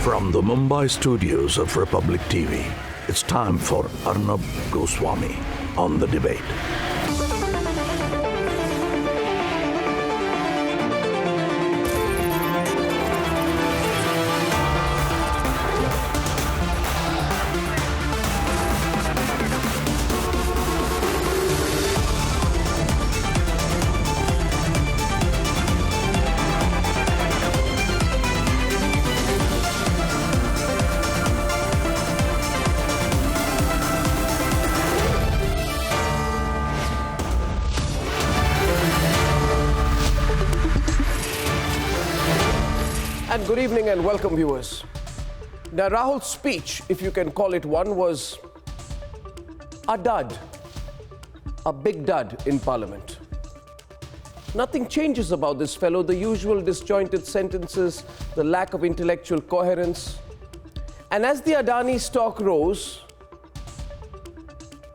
From the Mumbai studios of Republic TV, it's time for Arnab Goswami on the debate. And good evening and welcome, viewers. Now, Rahul's speech, if you can call it one, was a dud, a big dud in Parliament. Nothing changes about this fellow, the usual disjointed sentences, the lack of intellectual coherence. And as the Adani stock rose,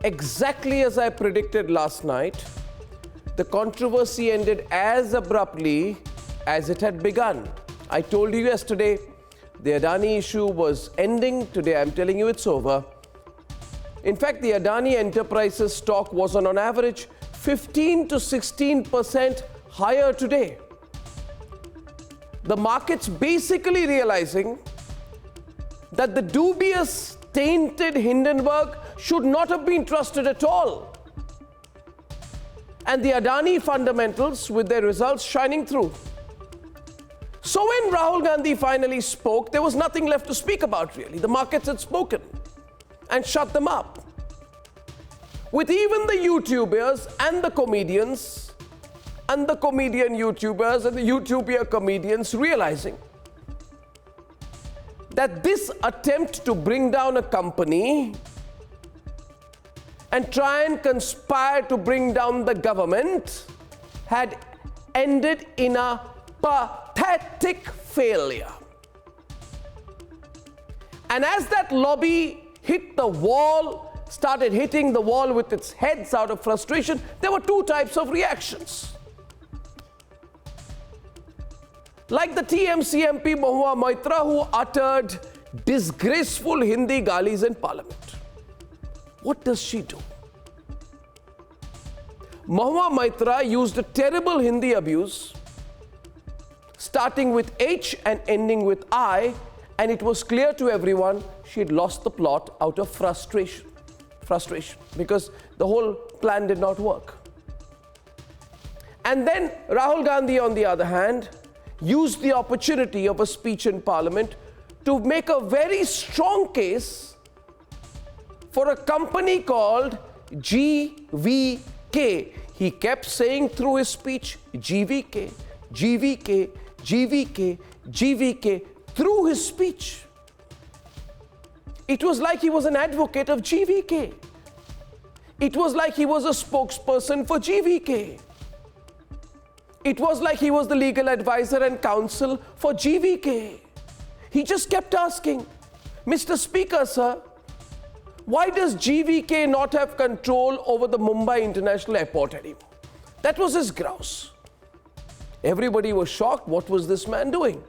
exactly as I predicted last night, the controversy ended as abruptly as it had begun. I told you yesterday the Adani issue was ending. Today I'm telling you it's over. In fact, the Adani Enterprises stock was on average 15 to 16% higher today. The market's basically realizing that the dubious, tainted Hindenburg should not have been trusted at all. And the Adani fundamentals with their results shining through. So when Rahul Gandhi finally spoke, there was nothing left to speak about, really. The markets had spoken and shut them up. With even the YouTubers and the comedians and the comedian YouTubers and the YouTuber comedians realizing that this attempt to bring down a company and try and conspire to bring down the government had ended in a pathetic failure. And as that lobby hit the wall, started hitting the wall with its heads out of frustration, there were two types of reactions. Like the TMC MP Mahua Maitra, who uttered disgraceful Hindi galis in Parliament. What does she do? Mahua Maitra used a terrible Hindi abuse starting with H and ending with I, and it was clear to everyone she had lost the plot out of frustration, because the whole plan did not work. And then Rahul Gandhi, on the other hand, used the opportunity of a speech in Parliament to make a very strong case for a company called GVK. He kept saying through his speech, GVK, GVK, GVK, GVK, through his speech. It was like he was an advocate of GVK. It was like he was a spokesperson for GVK. It was like he was the legal advisor and counsel for GVK. He just kept asking, Mr. Speaker, sir, why does GVK not have control over the Mumbai International Airport anymore? That was his grouse. Everybody was shocked. What was this man doing?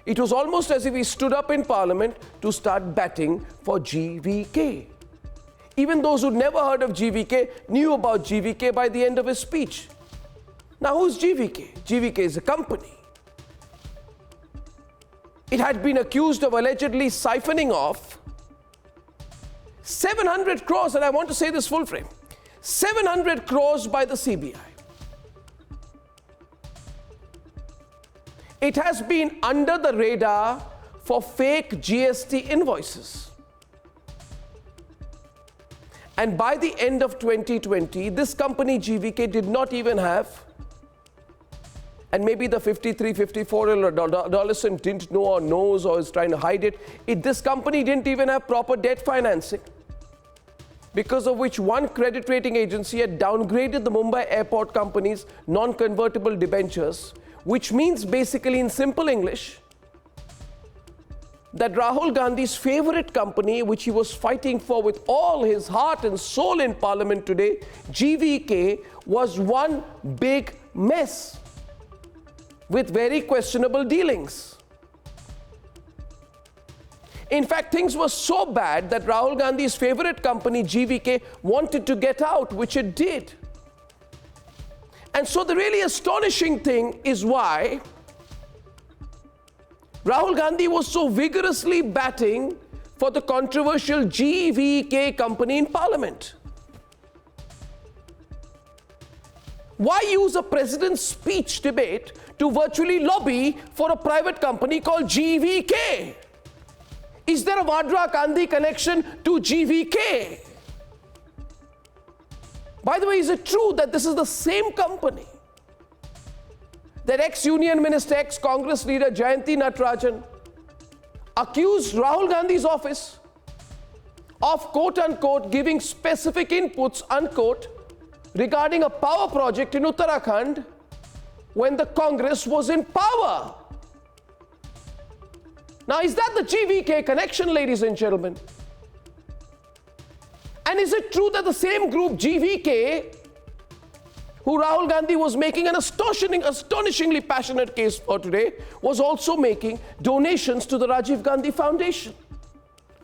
It was almost as if he stood up in Parliament to start batting for GVK. Even those who'd never heard of GVK knew about GVK by the end of his speech. Now, who's GVK? GVK is a company. It had been accused of allegedly siphoning off 700 crores, and I want to say this full frame, 700 crores by the CBI. It has been under the radar for fake GST invoices. And by the end of 2020, this company GVK did not even have, and maybe the $53, $54 didn't know or knows or is trying to hide it. This company didn't even have proper debt financing, because of which one credit rating agency had downgraded the Mumbai airport company's non-convertible debentures, which means basically in simple English that Rahul Gandhi's favorite company, which he was fighting for with all his heart and soul in Parliament today, GVK, was one big mess with very questionable dealings. In fact, things were so bad that Rahul Gandhi's favorite company, GVK, wanted to get out, which it did. And so the really astonishing thing is why Rahul Gandhi was so vigorously batting for the controversial GVK company in Parliament. Why use a president's speech debate to virtually lobby for a private company called GVK? Is there a Vadra Gandhi connection to GVK? By the way, is it true that this is the same company that ex-Union Minister, ex-Congress leader Jayanti Natarajan accused Rahul Gandhi's office of quote-unquote giving specific inputs, unquote, regarding a power project in Uttarakhand when the Congress was in power? Now, is that the GVK connection, ladies and gentlemen? And is it true that the same group, GVK, who Rahul Gandhi was making an astonishingly passionate case for today, was also making donations to the Rajiv Gandhi Foundation?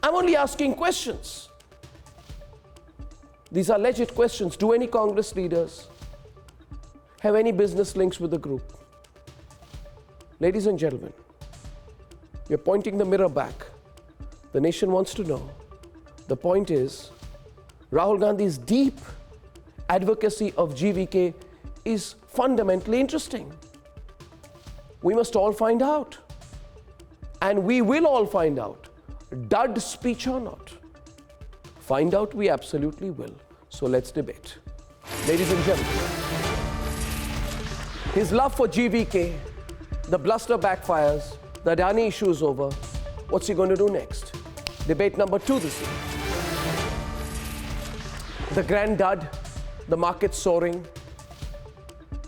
I'm only asking questions. These are legit questions. Do any Congress leaders have any business links with the group? Ladies and gentlemen, you're pointing the mirror back. The nation wants to know. The point is, Rahul Gandhi's deep advocacy of GVK is fundamentally interesting. We must all find out. And we will all find out, dud speech or not. Find out we absolutely will. So let's debate. Ladies and gentlemen, his love for GVK, the bluster backfires, the Adani issue is over. What's he going to do next? Debate number 2 this year. The grand dud, the market soaring.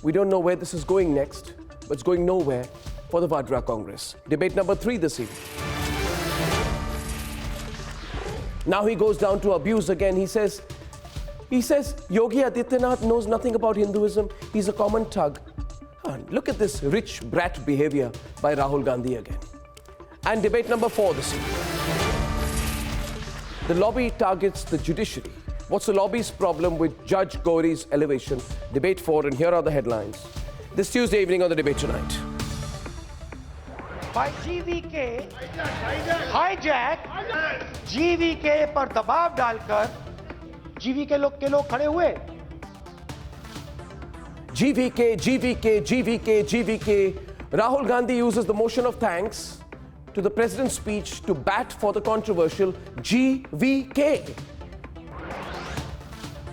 We don't know where this is going next, but it's going nowhere for the Vadra Congress. Debate number 3 this evening. Now he goes down to abuse again. He says Yogi Adityanath knows nothing about Hinduism. He's a common thug. Look at this rich brat behavior by Rahul Gandhi again. And debate number 4 this evening. The lobby targets the judiciary. What's the lobby's problem with Judge Gauri's elevation? Debate 4, and here are the headlines. This Tuesday evening on the Debate Tonight. By GVK, hijack, GVK पर दबाव डालकर GVK के लोग खड़े हुए. GVK, GVK, GVK, GVK. Rahul Gandhi uses the motion of thanks to the president's speech to bat for the controversial GVK.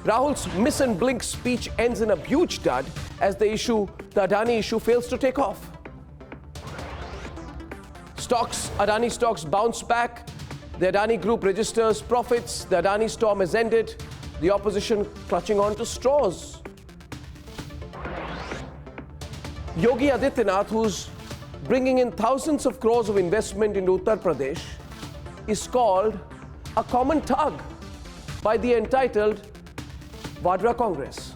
Rahul's miss and blink speech ends in a huge dud as the Adani issue fails to take off. Adani stocks bounce back. The Adani group registers profits. The Adani storm has ended. The opposition clutching on to straws. Yogi Adityanath, who's bringing in thousands of crores of investment into Uttar Pradesh, is called a common thug by the entitled Vadra Congress.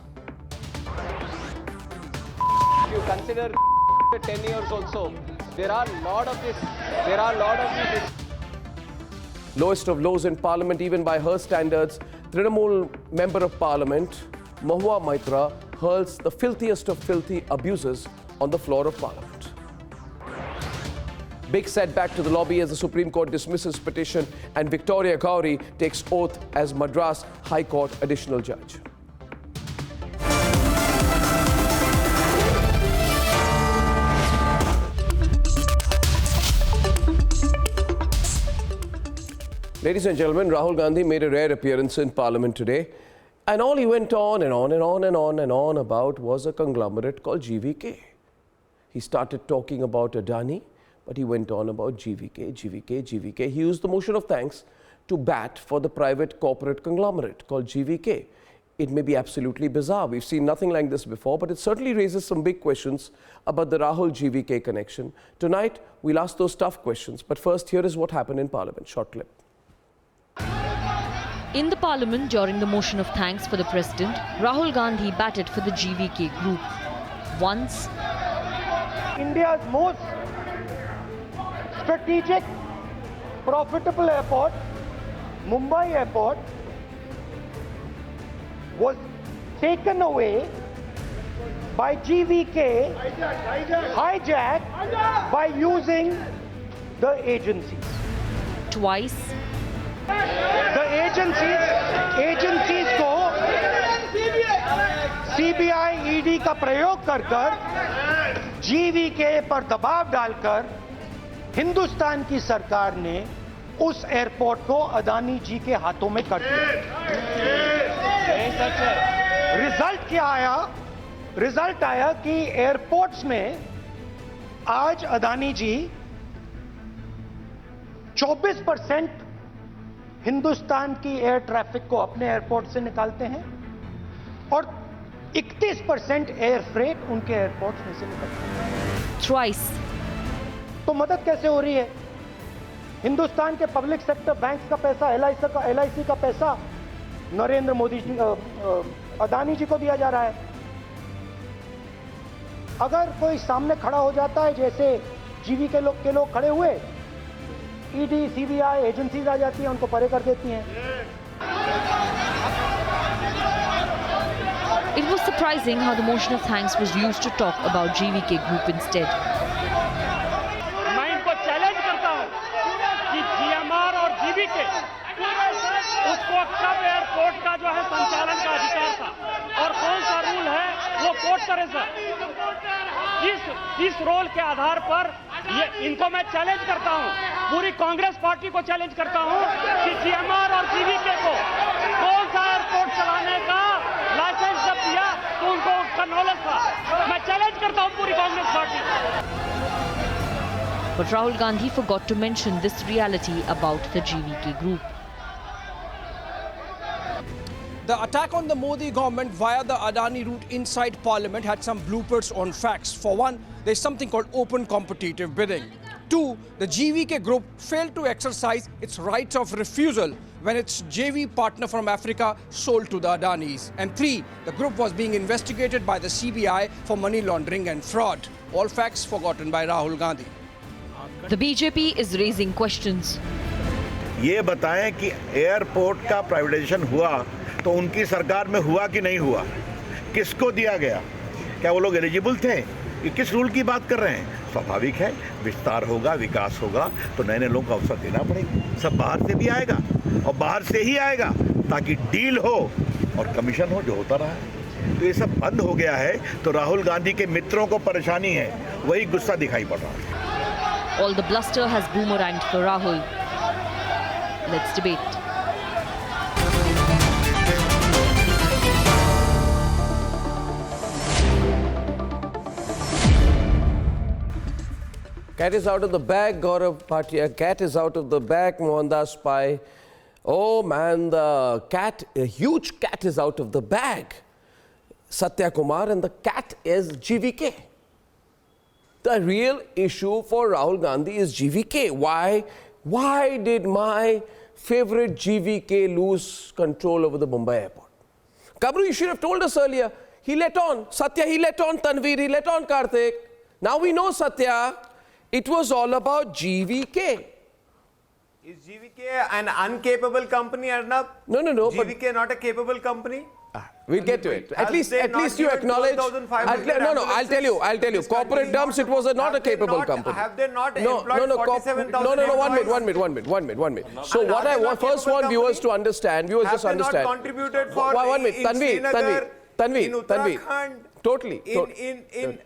If you consider 10 years also, there are a lot of these. Lowest of lows in Parliament, even by her standards, Trinamool Member of Parliament, Mahua Maitra, hurls the filthiest of filthy abuses on the floor of Parliament. Big setback to the lobby as the Supreme Court dismisses petition and Victoria Gauri takes oath as Madras High Court additional judge. Ladies and gentlemen, Rahul Gandhi made a rare appearance in Parliament today, and all he went on and on and on and on and on about was a conglomerate called GVK. He started talking about Adani, but he went on about GVK, GVK, GVK. He used the motion of thanks to bat for the private corporate conglomerate called GVK. It may be absolutely bizarre. We've seen nothing like this before, but it certainly raises some big questions about the Rahul GVK connection. Tonight, we'll ask those tough questions. But first, here is what happened in Parliament. Short clip. In the Parliament, during the motion of thanks for the President, Rahul Gandhi batted for the GVK group. Once, India's most strategic profitable airport, Mumbai airport, was taken away by GVK, hijacked by using the agencies. Twice, The agencies को CBI ED का प्रयोग कर GVK पर दबाव डालकर हिंदुस्तान की सरकार ने उस एयरपोर्ट को अदानी जी के हाथों में कर दिया। रिजल्ट क्या आया? रिजल्ट आया कि एयरपोर्ट्स में आज अदानी जी 24% हिंदुस्तान की एयर ट्रैफिक को अपने एयरपोर्ट से निकालते हैं और 31% एयर फ्रेट उनके एयरपोर्ट में से निकलते हैं। thrice, तो मदद कैसे हो रही है? हिंदुस्तान के पब्लिक सेक्टर बैंक्स का पैसा, LIC का पैसा नरेंद्र मोदी जी, अदानी जी को दिया जा रहा है। अगर कोई सामने खड़ा हो जाता है, जैसे जीवी के लोग खड़े हुए, ED, CBI एजेंसीज आ जाती हैं, उनको परे कर देती हैं। it was surprising how the motion of thanks was used to talk about GVK Group instead. मैं इनको चैलेंज करता हूं कि GMR और GVK उसको कब एयरपोर्ट का जो है संचालन का अधिकार था और कौन सा रूल है वो कोट करे सर। इस रोल के आधार पर ये इनको मैं चैलेंज करता हूं, पूरी कांग्रेस पार्टी को चैलेंज करता हूं कि GMR और GVK को कौन सा एयरपोर्ट चलाने का लाइसेंस जब दिया तो उनको उसका नॉलेज था। मैं चैलेंज करता हूं पूरी कांग्रेस पार्टी को। But Rahul Gandhi forgot to mention this reality about the GVK Group. The attack on the Modi government via the Adani route inside Parliament had some bloopers on facts. For one, there's something called open competitive bidding. Two, the GVK group failed to exercise its rights of refusal when its JV partner from Africa sold to the Adanis. And three, the group was being investigated by the CBI for money laundering and fraud. All facts forgotten by Rahul Gandhi. The BJP is raising questions. ये बताएं कि airport का privatisation हुआ तो उनकी सरकार में हुआ कि नहीं हुआ, किसको दिया गया, क्या वो लोग एलिजिबल थे, ये किस रूल की बात कर रहे हैं? स्वाभाविक है, विस्तार होगा, विकास होगा तो नए नए लोगों को अवसर देना पड़ेगा। सब बाहर से भी आएगा और बाहर से ही आएगा ताकि डील हो और कमीशन हो, जो होता रहा है। तो ये सब बंद हो गया है तो राहुल गांधी के मित्रों को परेशानी है, वही गुस्सा दिखाई पड़ रहा है। All the bluster has boomeranged for Rahul. Let's debate. Cat is out of the bag, Gaurav Bhatia. Cat is out of the bag, Mohandas Pai. Oh man, the cat, a huge cat is out of the bag. Satya Kumar, and the cat is GVK. The real issue for Rahul Gandhi is GVK. Why did my favorite GVK lose control over the Mumbai airport? Kabru, you should have told us earlier. He let on. Satya, he let on Tanveer, he let on Karthik. Now we know, Satya, it was all about GVK. Is GVK an uncapable company, Arnab? No. GVK not a capable company? We'll get to it. At least you acknowledge. I'll tell you. Corporate terms, it was not a capable company. Have they not employed 47,000? No. One minute. So what I first want viewers to understand. Viewers just understand. Have they not contributed for one minute. Tanveer. Totally.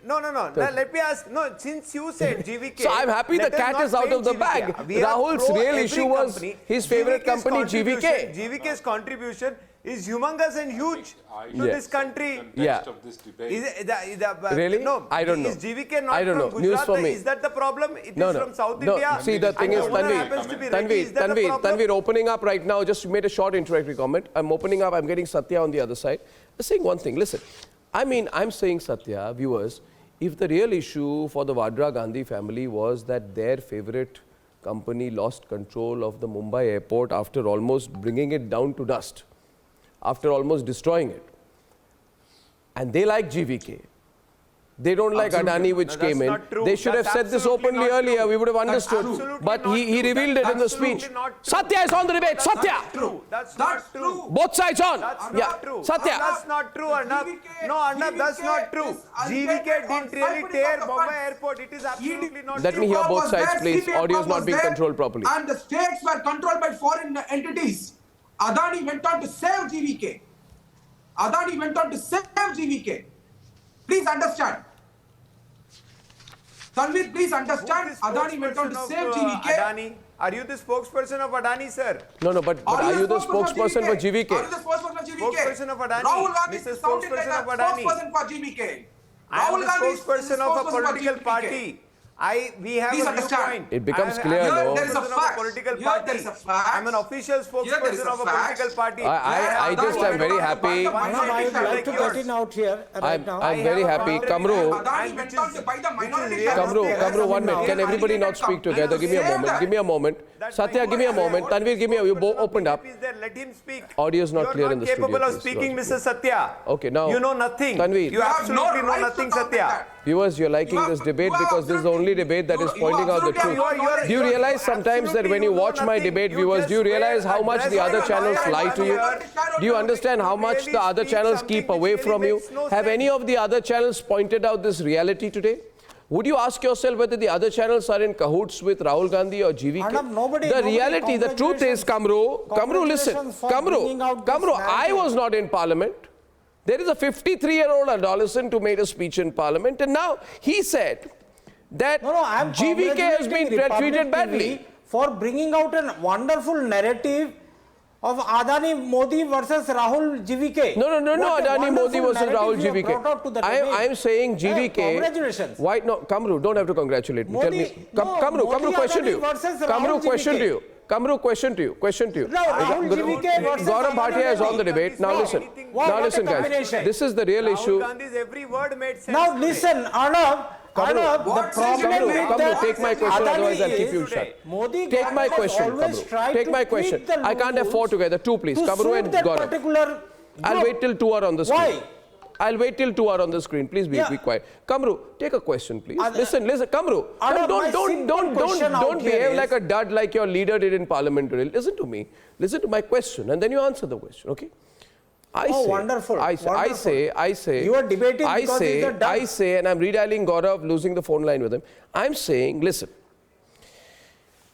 No. Let me ask. No, since you said GVK. So I'm happy the cat is out of the bag. Rahul's real issue was his favorite company, GVK. GVK's contribution is humongous and huge to this country. Yeah. Really? No. I don't know. Is GVK not I don't know. from News Gujarat? for me. Is that the problem? It is from South India. See, the thing is, Tanveer, opening up right now, just made a short introductory comment. I'm opening up, I'm getting Satya on the other side. I'm saying one thing, listen. I'm saying, Satya, viewers, if the real issue for the Vadra Gandhi family was that their favorite company lost control of the Mumbai airport after almost bringing it down to dust, after almost destroying it, and they like GVK, They don't like Adani, which came in. They should have said this openly earlier. We would have understood. But he revealed it in the speech. Satya is on the debate. Satya. That's not true. Both sides on. That's Yeah. not true. Satya. That's not true, Arnab. No, Arnab, that's not true. GVK didn't really tear Bombay airport. It is absolutely not true. Let me hear both sides, please. Audio is not being controlled properly. And the states were controlled by foreign entities. Adani went on to save GVK. Adani went on to save GVK. Please understand. Tanvir, please understand. Adani went on to save GVK. Adani. Are you the spokesperson of Adani, sir? No, but are you the spokesperson for GVK? Are you the spokesperson for GVK? Spokesperson of Adani. Rahul Gandhi Mr. sounded like Spokesperson a of Adani. spokesperson for GVK. I am Rahul the Gandhi is spokesperson of a spokesperson for political GVK. party. We have Please a understand. viewpoint. It becomes I am clear, a no? There is a spokesperson of fact. political Here party. there is a fact. I am an official Here there is spokesperson a of a fact. political party. I just am very happy. I would like to get in out here right now. I'm very happy. Kamru, Adani went on to buy the minority shares. Kamru, 1 minute. Can everybody not speak together? Give me a moment. Give me a moment. Satya, give me a moment. Tanvir, give me a. You both opened up. Let him speak. Audio is not clear in the studio. You are not capable of please. speaking, Mr. Satya. Okay, now. You know nothing. Tanvir. You absolutely know nothing, Satya. Viewers, you're liking this debate because this is the only debate that is pointing out the truth. Do you realize sometimes that when you watch my debate, viewers, do you realize how much the other channels lie to you? Do you understand how much the other channels keep away from you? Have any of the other channels pointed out this reality today? Would you ask yourself whether the other channels are in cahoots with Rahul Gandhi or GVK? Arnab, The reality, the truth is, Kamru, listen. Kamru, I was not in parliament. There is a 53-year-old adolescent who made a speech in parliament, and now he said that GVK has been treated badly. For bringing out a wonderful narrative of Adani Modi versus Rahul GVK. No, Adani Modi versus Rahul GVK. I am saying GVK. Congratulations. Why no, Kamru, don't have to congratulate me. Tell me. Kamru, question to you. Kamru, question to you. Kamru, question to you. Rahul GVK versus Gaurav Bhatia is on the debate. Now listen. Now listen, guys. This is the real issue. Rahul Gandhi's every word made sense. Now listen, Arnab, the problem with Kamru, take my question, otherwise I'll keep you shut. Take my question, Kamru. Take my question. I can't have four together. Two, please. Kamru and Gaurav. I'll wait till 2 are on the screen. Why? I'll wait till 2 are on the screen. Please be quiet. Kamru, take a question, please. Listen, Kamru. Don't behave like a dud like your leader did in parliament today. Listen to me. Listen to my question, and then you answer the question, okay? Wonderful. I say. You are debating because he's a dud. I say, and I'm redialing Gaurav, losing the phone line with him. I'm saying, listen.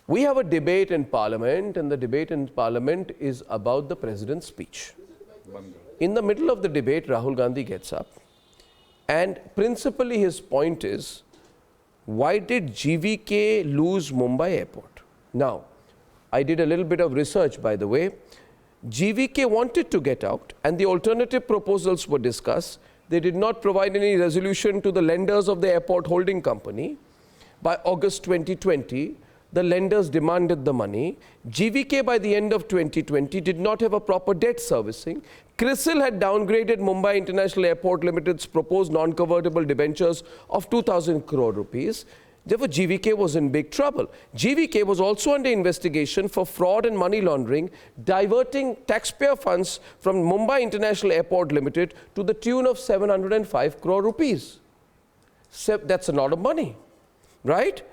We have a debate in parliament, and the debate in parliament is about the president's speech. In the middle of the debate, Rahul Gandhi gets up, and principally his point is, why did GVK lose Mumbai airport? Now, I did a little bit of research, by the way. GVK wanted to get out, and the alternative proposals were discussed. They did not provide any resolution to the lenders of the airport holding company. By August 2020, the lenders demanded the money. GVK by the end of 2020 did not have a proper debt servicing. CRISIL had downgraded Mumbai International Airport Limited's proposed non-convertible debentures of 2,000 crore rupees. Therefore, GVK was in big trouble. GVK was also under investigation for fraud and money laundering, diverting taxpayer funds from Mumbai International Airport Limited to the tune of 705 crore rupees. That's a lot of money, right?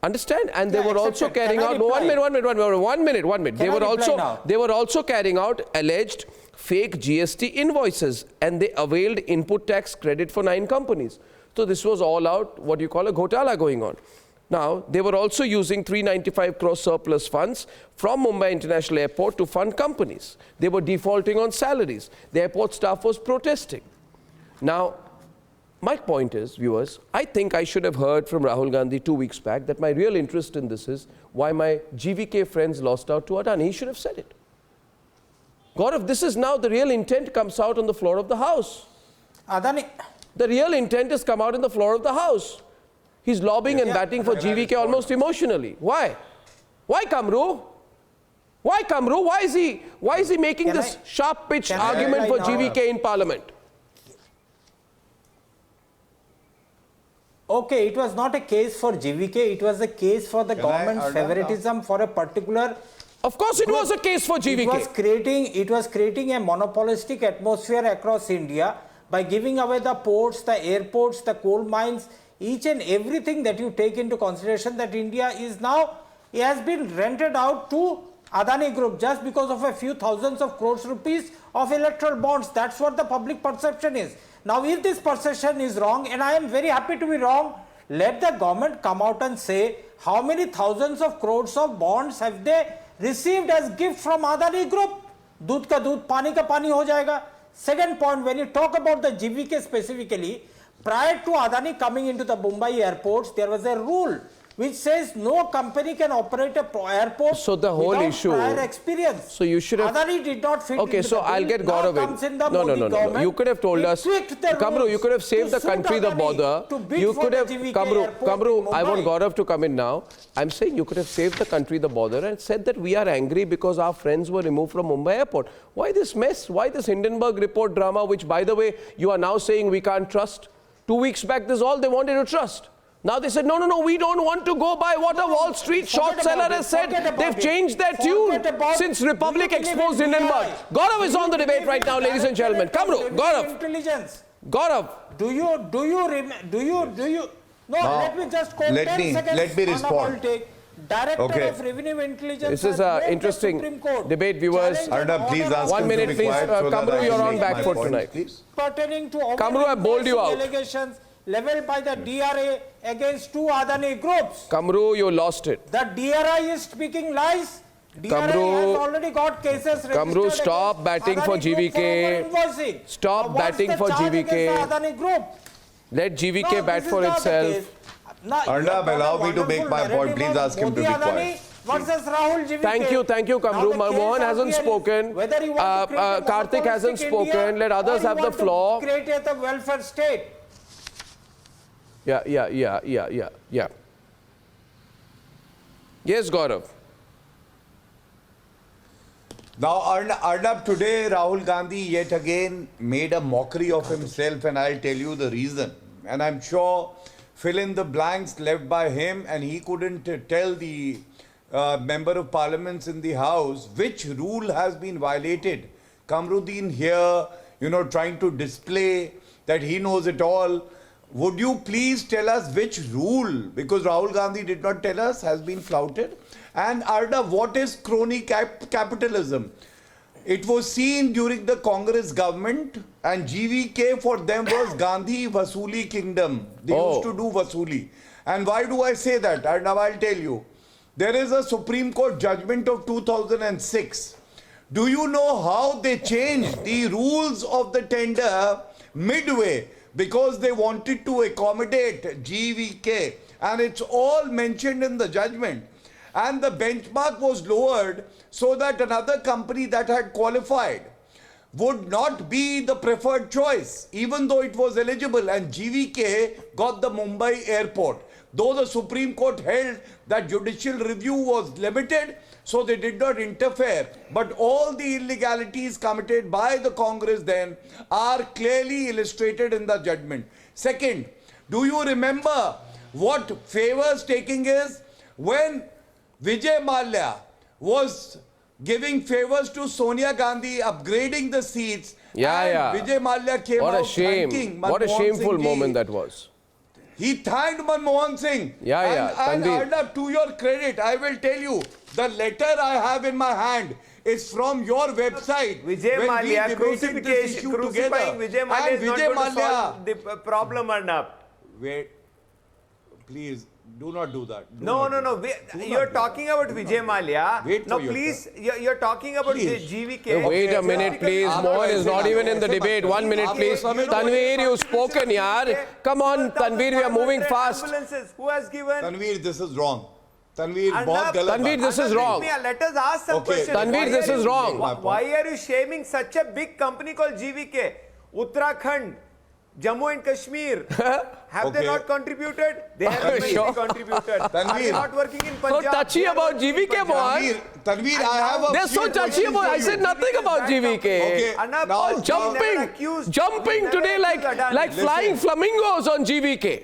Understand? And they were also carrying out, one minute. They were also carrying out alleged fake GST invoices, and they availed input tax credit for 9 companies. So this was all out, what you call a ghotala going on. Now, they were also using 395 crore surplus funds from Mumbai International Airport to fund companies. They were defaulting on salaries. The airport staff was protesting. Now, my point is, viewers, I think I should have heard from Rahul Gandhi 2 weeks back that my real interest in this is why my GVK friends lost out to Adani. He should have said it. Gaurav, this is now the real intent comes out on the floor of the House. Adani. The real intent has come out on the floor of the House. He's lobbying and batting for GVK almost emotionally. Why? Why, Kamru? Why, Kamru? Why is he making this sharp-pitched argument for GVK in Parliament? Okay, it was not a case for GVK, it was a case for the government's favoritism for a particular... Of course it was a case for GVK. It was creating a monopolistic atmosphere across India by giving away the ports, the airports, the coal mines, each and everything that you take into consideration, that India is now, it has been rented out to Adani Group just because of a few thousands of crores rupees of electoral bonds. That's what the public perception is. Now, if this perception is wrong, and I am very happy to be wrong, let the government come out and say how many thousands of crores of bonds have they received as gift from Adani Group. Doodh ka doodh, pani ka pani ho jayega. Second point, when you talk about the GVK specifically, prior to Adani coming into the Mumbai airports, there was a rule which says no company can operate a airport so the whole without issue, prior experience. So you should have... Adani did not fit okay, into so the I'll bill. get Gaurav in. No. You could have told us... Kamru, you could have saved the country the bother. You could have... Kamru, I want Gaurav to come in now. I'm saying you could have saved the country the bother and said that we are angry because our friends were removed from Mumbai airport. Why this mess? Why this Hindenburg report drama, which, by the way, you are now saying we can't trust? 2 weeks back, this is all they wanted to trust. Now they said, no, we don't want to go by what a Wall Street short seller has said. They've changed their tune since Republic exposed Hindenburg. Gaurav is on the debate right now, ladies and gentlemen. Kamru, Gaurav. Gaurav. Do you? No, let me just quote 10 seconds. Let me respond. Director of Revenue Intelligence. This is an interesting debate, viewers. Arnab, please ask 1 minute, please. Kamru, you're on back foot tonight. Pertaining to Kamru, I bowled you out. Allegations leveled by the DRA against two Adani groups. Kamru, you lost it. The DRA is speaking lies. DRA has already got cases registered. Kamru, stop batting for GVK. Stop batting for GVK. Let GVK bat for itself. Arnab, allow me to make my point. Please ask him to be quiet. Thank you, Kamru. Mohan hasn't spoken. Karthik hasn't spoken. Let others have the floor. Create a welfare state. Yeah. Yes, Gaurav. Now, Arnab, today Rahul Gandhi yet again made a mockery of himself, and I'll tell you the reason. And I'm sure fill in the blanks left by him, and he couldn't tell the member of parliaments in the house which rule has been violated. Kamruddin here, trying to display that he knows it all. Would you please tell us which rule, because Rahul Gandhi did not tell us, has been flouted? And Arnab, what is crony capitalism? It was seen during the Congress government, and GVK for them was Gandhi Vasuli Kingdom. They used to do Vasuli. And why do I say that? Arnab, I'll tell you. There is a Supreme Court judgment of 2006. Do you know how they changed the rules of the tender midway? Because they wanted to accommodate GVK, and it's all mentioned in the judgment. And the benchmark was lowered so that another company that had qualified would not be the preferred choice, even though it was eligible, and GVK got the Mumbai airport. Though the Supreme Court held that judicial review was limited, so they did not interfere. But all the illegalities committed by the Congress then are clearly illustrated in the judgment. Second, do you remember what favors taking is? When Vijay Mallya was giving favors to Sonia Gandhi, upgrading the seats, Vijay Mallya came out thanking Manmohan Singh. What a shameful moment that was. He thanked Manmohan Singh. And Arnab, to your credit, I will tell you, the letter I have in my hand is from your website. Vijay Mallya, crucifying Vijay Mallya is not going to solve the problem, Arnab. Wait, please, do not do that. No. You're talking about Vijay Mallya. Now, please, you're talking about GVK. Wait a minute, please. Mohan is not even in the debate. 1 minute, please. Tanveer, you've spoken, yaar. Come on, Tanveer, we are moving fast. Who has given? Tanveer, this is wrong. Tanveer, this is wrong. Let us ask some questions. Tanveer, this is wrong. Why are you shaming such a big company called GVK? Uttarakhand, Jammu and Kashmir, have they not contributed? They have contributed. Tanveer, are they not working in Punjab? So touchy about GVK, Mohan. Tanveer, I have a They're so touchy about. I said nothing about GVK. Okay. Now jumping today like flying flamingos on GVK.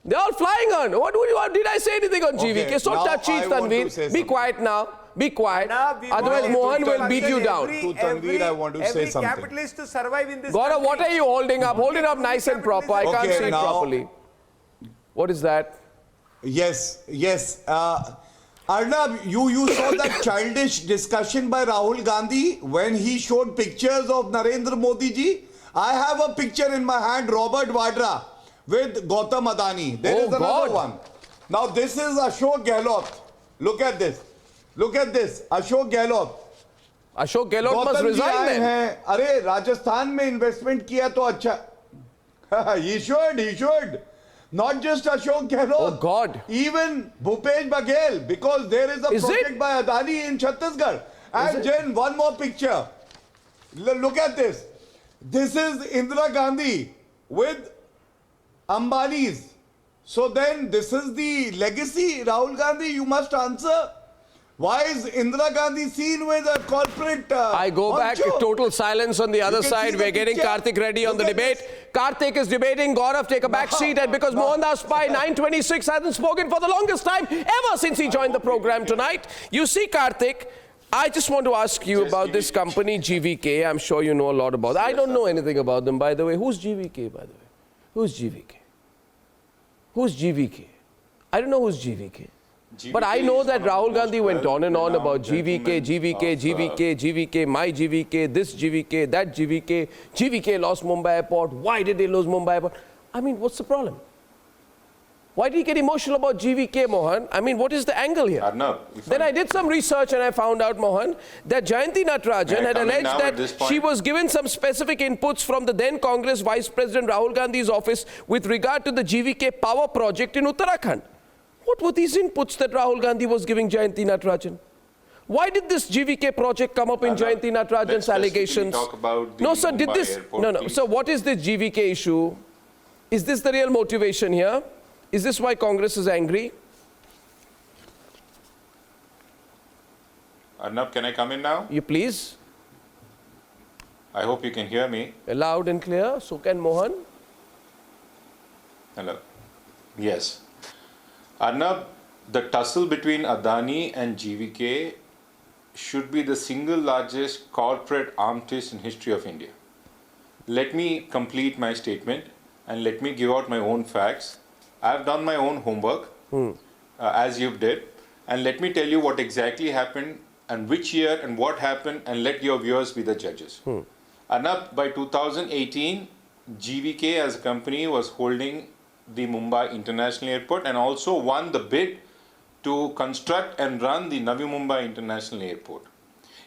They're all flying on. What did I say anything on GVK? So touchy, Tanveer. Be quiet now. Be quiet. Arnab, we Otherwise, want Mohan will every- beat you down. every- To Tanveer, I want to say every something. capitalist to survive in this Gaurav, country. what are you holding up? Hold it up nice and proper. I can't Okay, see it now- properly. What is that? Yes, yes. Arnab, you saw that childish discussion by Rahul Gandhi when he showed pictures of Narendra Modi ji. I have a picture in my hand, Robert Vadra, with Gautam Adani. There is another one. Now this is Ashok Gehlot. Look at this. Look at this. Ashok Gehlot. Ashok Gehlot must resign then. अरे राजस्थान में investment किया तो अच्छा. He should. Not just Ashok Gehlot. Oh God. Even Bhupesh Baghel, because there is a project by Adani in Chhattisgarh. And then one more picture. Look at this. This is Indira Gandhi with Ambani's. So then this is the legacy. Rahul Gandhi, you must answer. Why is Indira Gandhi seen with a corporate I go back, total silence on the other side. We're getting Karthik ready on the debate. Karthik is debating. Gaurav, take a back seat. And because Mohandas Pai 926 hasn't spoken for the longest time ever since he joined the program tonight. You see, Karthik, I just want to ask you about this company, GVK. I'm sure you know a lot about it. I don't know anything about them, by the way. Who's GVK, by the way? Who's GVK? Who's GVK? I don't know who's GVK. But I know that Rahul Gandhi went on and on about GVK, my GVK, this GVK, that GVK. GVK lost Mumbai Airport. Why did they lose Mumbai Airport? I mean, what's the problem? Why do you get emotional about GVK, Mohan? I mean, what is the angle here? Arnab, then I did some research and I found out, Mohan, that Jayanti Natarajan had alleged that she was given some specific inputs from the then Congress Vice President Rahul Gandhi's office with regard to the GVK power project in Uttarakhand. What were these inputs that Rahul Gandhi was giving Jayanti Natarajan? Why did this GVK project come up in Jayanti Natarajan's allegations? Talk about the No, sir, did Mumbai this? airport, No. please. So what is this GVK issue? Is this the real motivation here? Is this why Congress is angry? Arnab, can I come in now? You please. I hope you can hear me. Loud and clear. So can Mohan. Hello. Yes. Arnab, the tussle between Adani and GVK should be the single largest corporate arms race in history of India. Let me complete my statement and let me give out my own facts. I've done my own homework, as you did, and let me tell you what exactly happened and which year and what happened, and let your viewers be the judges. Arnab, by 2018, GVK as a company was holding the Mumbai International Airport and also won the bid to construct and run the Navi Mumbai International Airport.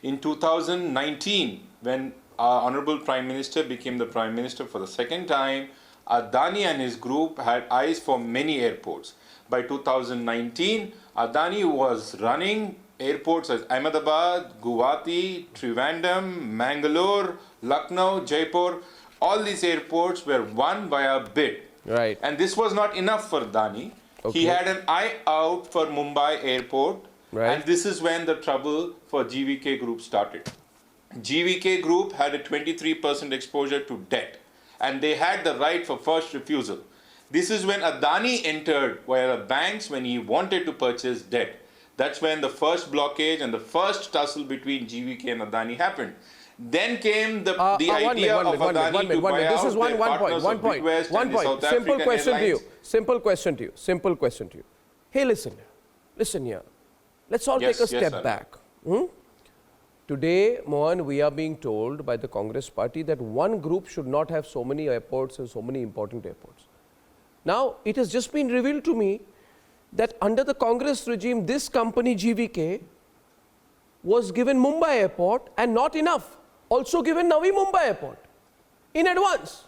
In 2019, when our Honorable Prime Minister became the Prime Minister for the second time, Adani and his group had eyes for many airports. By 2019, Adani was running airports as Ahmedabad, Guwahati, Trivandrum, Mangalore, Lucknow, Jaipur. All these airports were won by a bid. Right. And this was not enough for Adani. He had an eye out for Mumbai airport. Right. And this is when the trouble for GVK Group started. GVK Group had a 23% exposure to debt. And they had the right for first refusal. This is when Adani entered via the banks when he wanted to purchase debt. That's when the first blockage and the first tussle between GVK and Adani happened. Then came the idea of Adani to buy out their partners of Big West and the South Simple African question to you. Airlines. Simple question to you. Simple question to you. Hey, listen here. Let's all take a step back. Today, Mohan, we are being told by the Congress party that one group should not have so many airports and so many important airports. Now, it has just been revealed to me that under the Congress regime, this company GVK was given Mumbai Airport and not enough. Also given Navi Mumbai Airport in advance.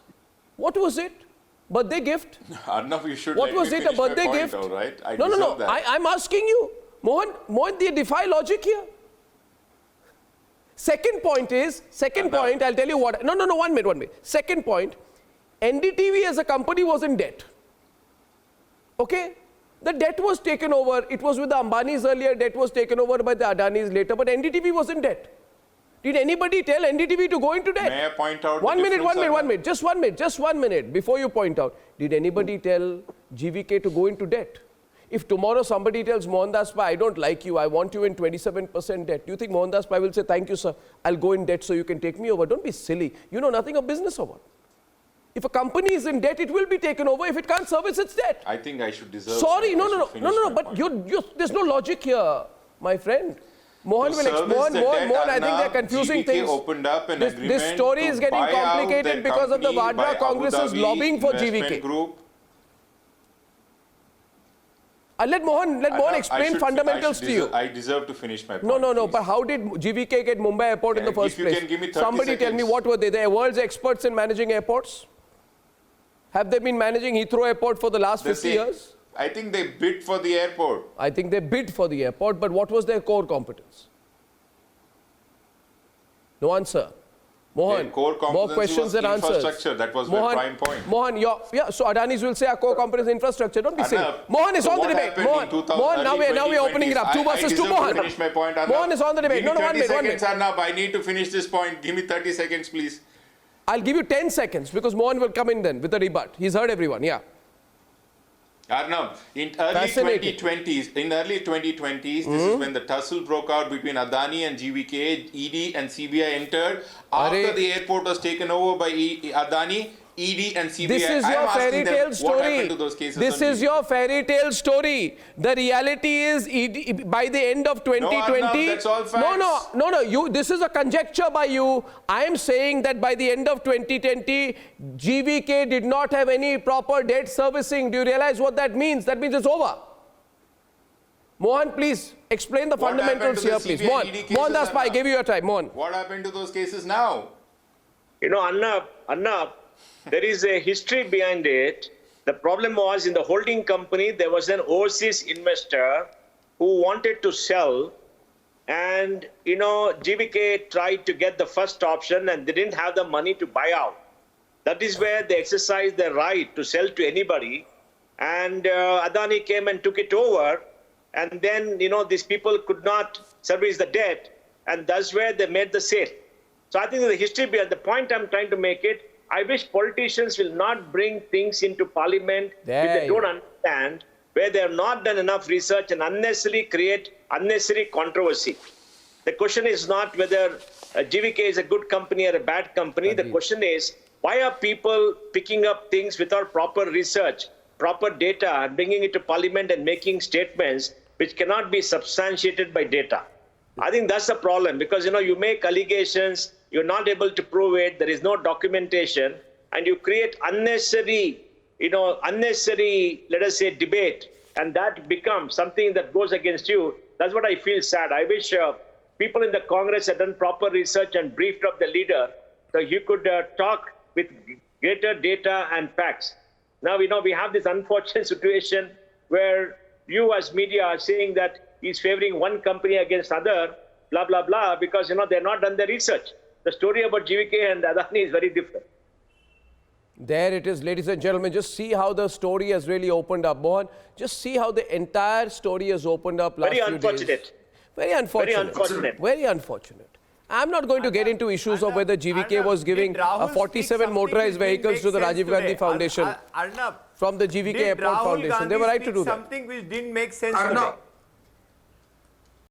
What was it? Birthday gift? Arnab, you should What let was me it? A finish my birthday point, gift? all right? I No. deserve that. I'm asking you. Mohan, they defy logic here. Second point, I'll tell you what. No, 1 minute. Second point, NDTV as a company was in debt. Okay? The debt was taken over. It was with the Ambanis earlier. Debt was taken over by the Adanis later. But NDTV was in debt. Did anybody tell NDTV to go into debt? May I point out One the minute. difference, Just one minute before you point out. Did anybody tell GVK to go into debt? If tomorrow somebody tells Mohandas Pai, I don't like you, I want you in 27% debt, do you think Mohandas Pai will say, thank you, sir, I'll go in debt so you can take me over? Don't be silly. You know nothing of business or what? If a company is in debt, it will be taken over. If it can't service its debt. I think I should deserve... Sorry, no, but there's no logic here, my friend. Mohan will explain. Mohan, I think they're confusing GVK things. Opened up an agreement this story is getting complicated because of the Vadra Congress's lobbying for GVK. Group. Let Mohan explain fundamentals to you. I deserve to finish my point. No, but how did GVK get Mumbai Airport in the first place? If you can give me 30 Somebody seconds. tell me, what were they? They're world's experts in managing airports? Have they been managing Heathrow Airport for the last 50 years? I think they bid for the airport. I think they bid for the airport, but what was their core competence? No answer. Mohan, more questions than answers. Infrastructure, that was my prime point. Mohan, so Adanis will say our core competence is infrastructure. Don't be silly. Mohan is on the debate. Mohan, now we're opening it up. 2 versus 2, Mohan. Finish my point, Mohan is on the debate. Give me 30 1 minute. Arnab, I need to finish this point. Give me 30 seconds, please. I'll give you 10 seconds because Mohan will come in then with a rebut. He's heard everyone, yeah. Arnab, in early 2020s, this is when the tussle broke out between Adani and GVK, ED and CBI entered. After the airport was taken over by Adani, ED and CBI. This is your fairy tale story. What happened to those cases? This is your fairy tale story. The reality is, by the end of 2020, no, Arnab, that's all facts. No. This is a conjecture by you. I am saying that by the end of 2020, GVK did not have any proper debt servicing. Do you realize what that means? That means it's over. Mohan, please explain the fundamentals here, please. Mohan Das Pai, give you your time. Mohan. What happened to those cases now? You know, Arnab, there is a history behind it. The problem was in the holding company, there was an overseas investor who wanted to sell. And, you know, GVK tried to get the first option and they didn't have the money to buy out. That is where they exercised their right to sell to anybody. And Adani came and took it over. And then, you know, these people could not service the debt. And that's where they made the sale. So I think the history behind the point I'm trying to make it, I wish politicians will not bring things into parliament which they don't understand, where they have not done enough research and unnecessarily create unnecessary controversy. The question is not whether GVK is a good company or a bad company. The question is, why are people picking up things without proper research, proper data, and bringing it to parliament and making statements which cannot be substantiated by data? I think that's the problem because, you know, you make allegations, you're not able to prove it, there is no documentation, and you create unnecessary, let us say, debate, and that becomes something that goes against you. That's what I feel sad. I wish people in the Congress had done proper research and briefed up the leader so you could talk with greater data and facts. Now, you know, we have this unfortunate situation where you as media are saying that he's favoring one company against other, blah, blah, blah, because, you know, they're not done the research. The story about GVK and Adani is very different. There it is, ladies and gentlemen. Just see how the story has really opened up, Mohan. Just see how the entire story has opened up last few days. Very unfortunate. Very unfortunate. I'm not going to get into issues of whether GVK was giving 47 motorized vehicles to the Rajiv Gandhi Foundation from the GVK Airport Foundation. They were right to do that. Something which didn't make sense today.